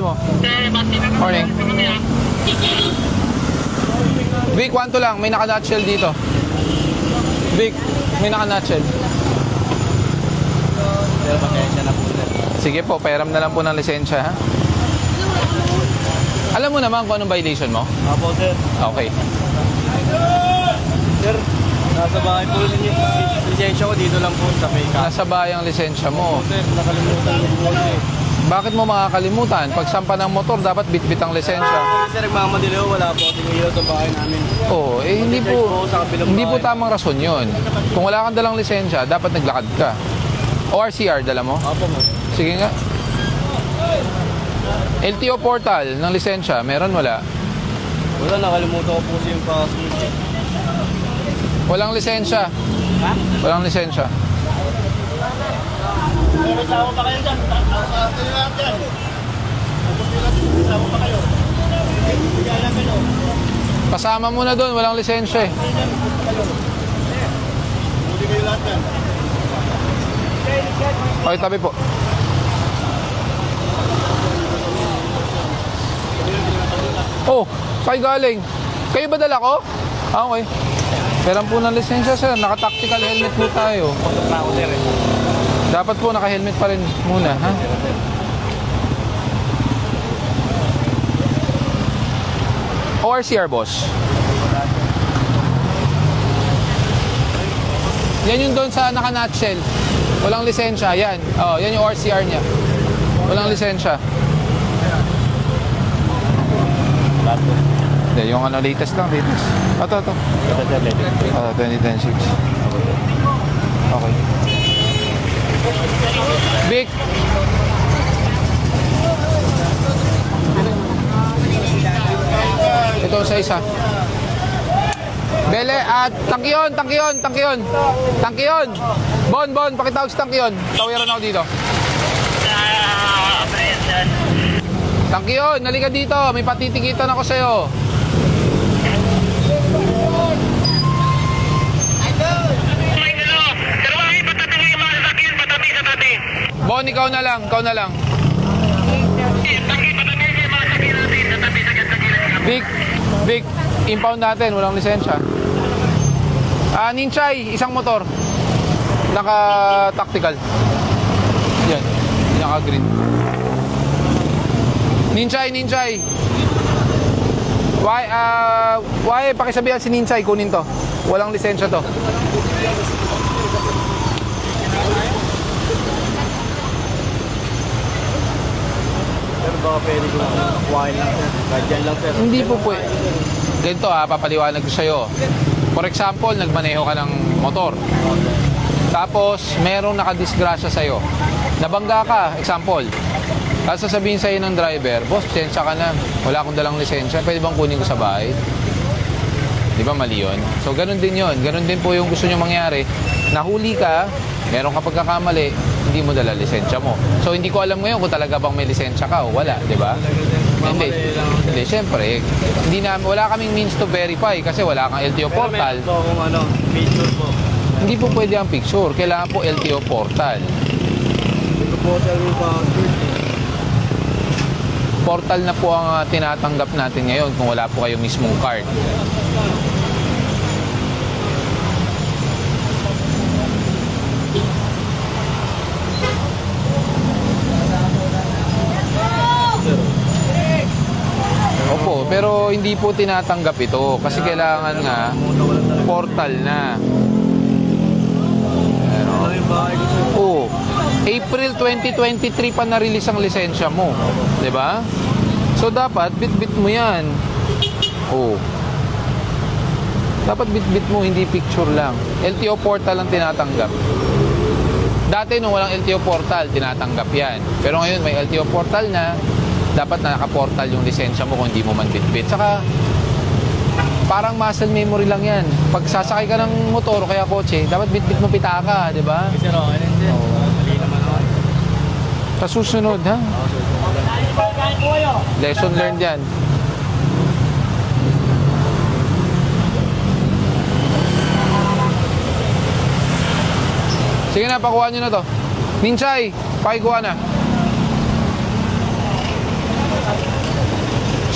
mo? Morning. Vic, kwanto lang. May naka-nutshell dito. Vic, may naka-nutshell. Sige po, pairam na lang po ng lisensya, ha? Alam mo naman kung anong violation mo? Apo, sir. Okay. Sir, nasa bahay po yung lisensya ko. Dito lang po sa may ka. Nasa bahay ang lisensya mo. Sir, nakalimutan yung buwan eh. Bakit mo makakalimutan? Pag sampa ng motor, dapat bit-bit ang lisensya. Sir, nagmamadilo. Wala po. Tingiyo sa bahay namin. Oo, hindi po tamang rason yun. Kung wala kang dalang lisensya, dapat naglakad ka. ORCR, dala mo? Apo, mo. Sige nga. LTO portal ng lisensya, meron wala? Wala, nakalimutan ko po yung password. Walang lisensya. Ha? Walang lisensya. May kasama pa kayo dyan. Kasama pa kayo. Pasama mo na doon, walang lisensya eh. Hindi kayo lahat yan. Okay, tabi po. Oh, sa'yo galing. Kayo ba dala ko? Ah, okay. Peran po ng lisensya, sir. Naka-tactical helmet po tayo. Dapat po naka-helmet pa rin muna, ha? ORCR, boss. Yan yung doon sa naka-nutshell. Walang lisensya, yan. Oh, yan yung ORCR niya. Walang lisensya. Hindi, yung ano, latest lang, latest. Ito. 2010-6. Okay. Vic. Ito sa isa. Bele, tangkiyon. Bon, pakitawag si tangkiyon. Tawiran ako dito. Tangkiyon, nalika dito. May patitikitan ako sa'yo. Bon, ikaw na lang. Big, impound natin, walang lisensya. Ninchay, isang motor. Naka-tactical. Yan, naka-green. Ninchay. Why, pakisabihan si Ninchay, kunin to. Walang lisensya to. Sir, baka pwede ko kuhain lang, sir. Gadyan lang, sir. Hindi po po. Ganito papaliwanag ko sa'yo. For example, nagmaneho ka ng motor. Tapos, merong nakadisgrasya sa'yo. Nabangga ka, example. Tapos sasabihin sa'yo ng driver, boss, lisensya ka na. Wala akong dalang lisensya. Pwede bang kunin ko sa bahay? Di ba mali yun? So, ganun din yun. Ganun din po yung gusto nyo mangyari. Nahuli ka, meron ka pagkakamali, hindi mo dala lisensya mo. So, hindi ko alam ngayon kung talaga bang may lisensya ka o wala, di ba? Hindi, syempre. Wala kaming means to verify kasi wala kang LTO portal. Pero meron po kung picture po. Hindi po pwede ang picture. Kailangan po LTO portal. Ito po, sir, yung password. Portal na po ang tinatanggap natin ngayon kung wala po kayo mismong card. Opo, pero hindi po tinatanggap ito kasi kailangan nga portal na. Ano yung bahay ko, sir? Oo. April 2023 pa na-release ang lisensya mo. 'Di ba? So dapat bit-bit mo 'yan. Oo. Dapat bit-bit mo, hindi picture lang. LTO portal ang tinatanggap. Dati nung walang LTO portal, tinatanggap 'yan. Pero ngayon may LTO portal na, dapat na naka-portal yung lisensya mo kung hindi mo man bit-bit. Saka parang muscle memory lang 'yan. Pag sasakay ka ng motor o kaya kotse, dapat bit-bit mo pitaka, 'di ba? Sir, okay lang, sir. Mali naman ako. Sa susunod, ha? Lesson learned yan. Sige na, pakuha nyo na to. Ninchay, pakikuha na.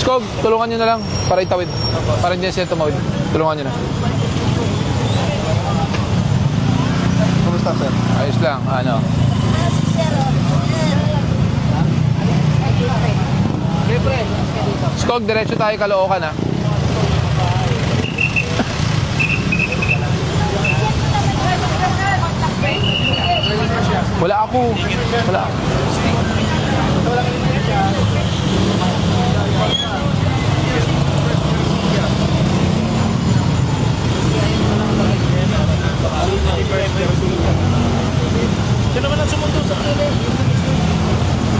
Skog, tulungan nyo na lang para itawid. Para hindi siya tumawid. Tulungan nyo na. Kumusta, sir? Ayos lang, ano. Skog, diretso tayo Caloocan ha. Wala ako. Wala. Siya naman ang sumunod sa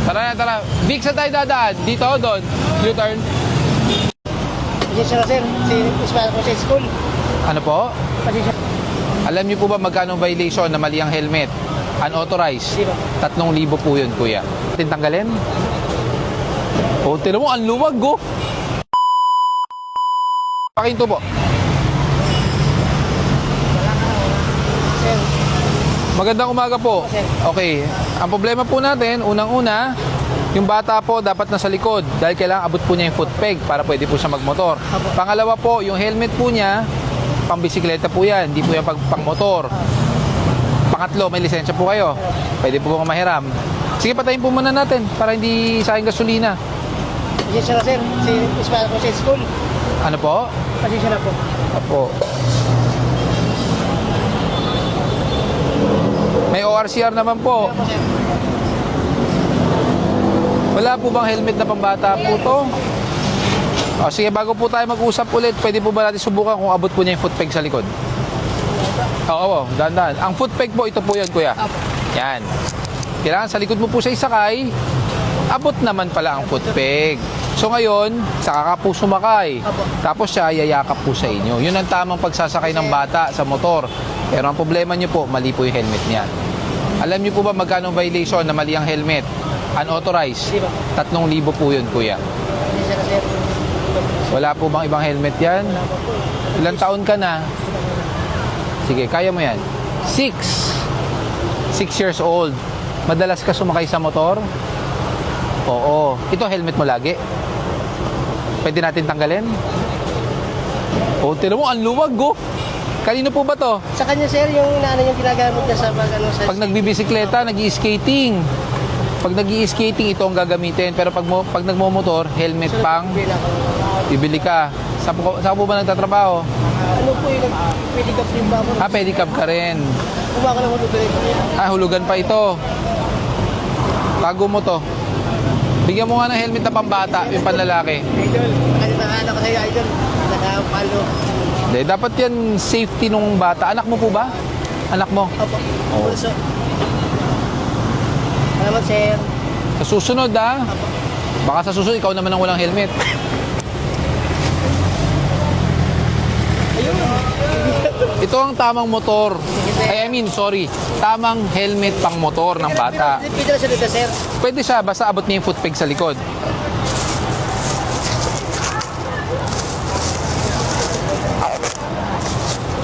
Tara na, tara. Vic, saan tayo dadaan? Dito o doon? U-turn? Pasensya na sir, si Ismael ko sa school. Ano po? Pasensya. Alam niyo po ba magkano ang violation na mali ang helmet? Unauthorized. Sino? 3,000 po yun, kuya. Tintanggalin? O, tira mo, ang luwag, go. Pakinto po. Sir, Magandang umaga po. Okay, ang problema po natin, unang-una, yung bata po dapat nasa likod dahil kailangan abot po niya yung foot peg para pwede po siya magmotor. Pangalawa po, yung helmet po niya, pang bisikleta po yan, hindi po yan pang motor. Pangatlo, may lisensya po kayo. Pwede po mga mahiram. Sige, patayin po muna natin para hindi sayang gasolina. pasensya na sir, si Ismael ko sa school. Ano po? Pasensya na po. Apo. May ORCR naman po. Opo, sir. Wala po bang helmet na pambata po to? O, sige, bago po tayo mag-usap ulit, pwede po ba natin subukan kung abot po niya yung foot peg sa likod? Oo, dahan-dahan. Ang foot peg po, ito po yan, kuya. Yan. Kailangan sa likod mo po siya isakay, abot naman pala ang foot peg. So ngayon, saka ka po sumakay. Tapos siya yayakap po sa inyo. Yun ang tamang pagsasakay ng bata sa motor. Pero ang problema nyo po, mali po yung helmet niya. Alam nyo po ba magkano ang violation na mali ang helmet? Unauthorized. 3,000 po yun, kuya. Pasensya na sir. Wala po bang ibang helmet yan? Ilang taon ka na? Sige, kaya mo yan. 6 years old. Madalas ka sumakay sa motor? Oo. Ito helmet mo lagi? Pwede natin tanggalin? O, tira mo, ang luwag, go. Kanino po ba to? Sa kanya sir, yung naano yung ginagamit niya sa sa Pag nagbibisikleta, nag-i-skating. Pag nag-i-skating, ito ang gagamitin. Pero pag nagmomotor, helmet pang bibili ka. Saan po ba nagtatrabaho? Ano po yung pedicab din ba mo? Pedicab ka rin. Kumawa ka ng hulugan ito. Hulugan pa ito. Tago mo to. Bigyan mo nga ng helmet na pambata, yung panlalaki. Idol, nakalimutan ko sa'yo idol. Nakapalo. Hindi, dapat yan safety nung bata. Anak mo po ba? Anak mo? Opo. Pulso. Salamat sir. Sa susunod baka sa susunod ikaw naman ang walang helmet. Ito ang tamang motor. Tamang helmet pang motor ng bata. Pwede na siya dito sir. Pwede siya, basta abot niya yung foot peg sa likod.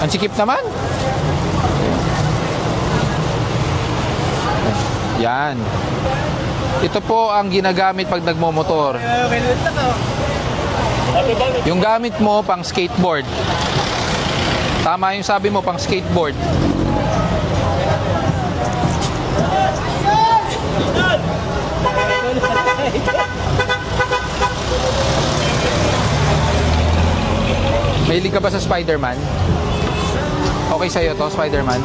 Ang sikip naman. Yan. Ito po ang ginagamit pag nagmomotor. Yung gamit mo pang skateboard. Tama yung sabi mo pang skateboard. Mahilig ka ba sa Spider-Man? Okay sa'yo to, Spider-Man?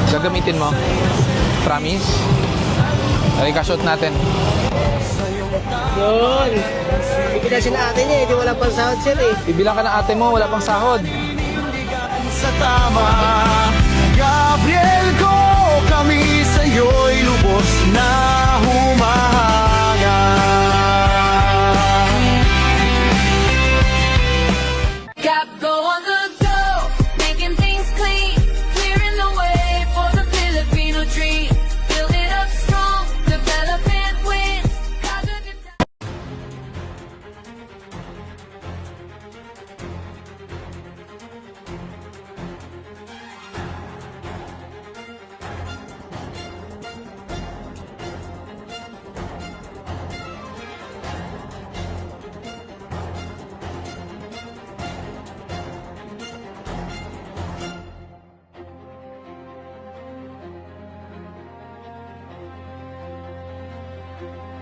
Gagamitin mo? Promise? Halika, shoot natin. Yun. Ipinasin na atin niya, hindi wala pang sahod sir eh. Bibilang ka ng ate mo, wala pang sahod. Sa tama, Gabriel ko, kami sa'yo'y lubos na humahanga. Got go on the go, making things clean, clearing the way for the Filipino dream. Build it up strong, development wins. Got the sir.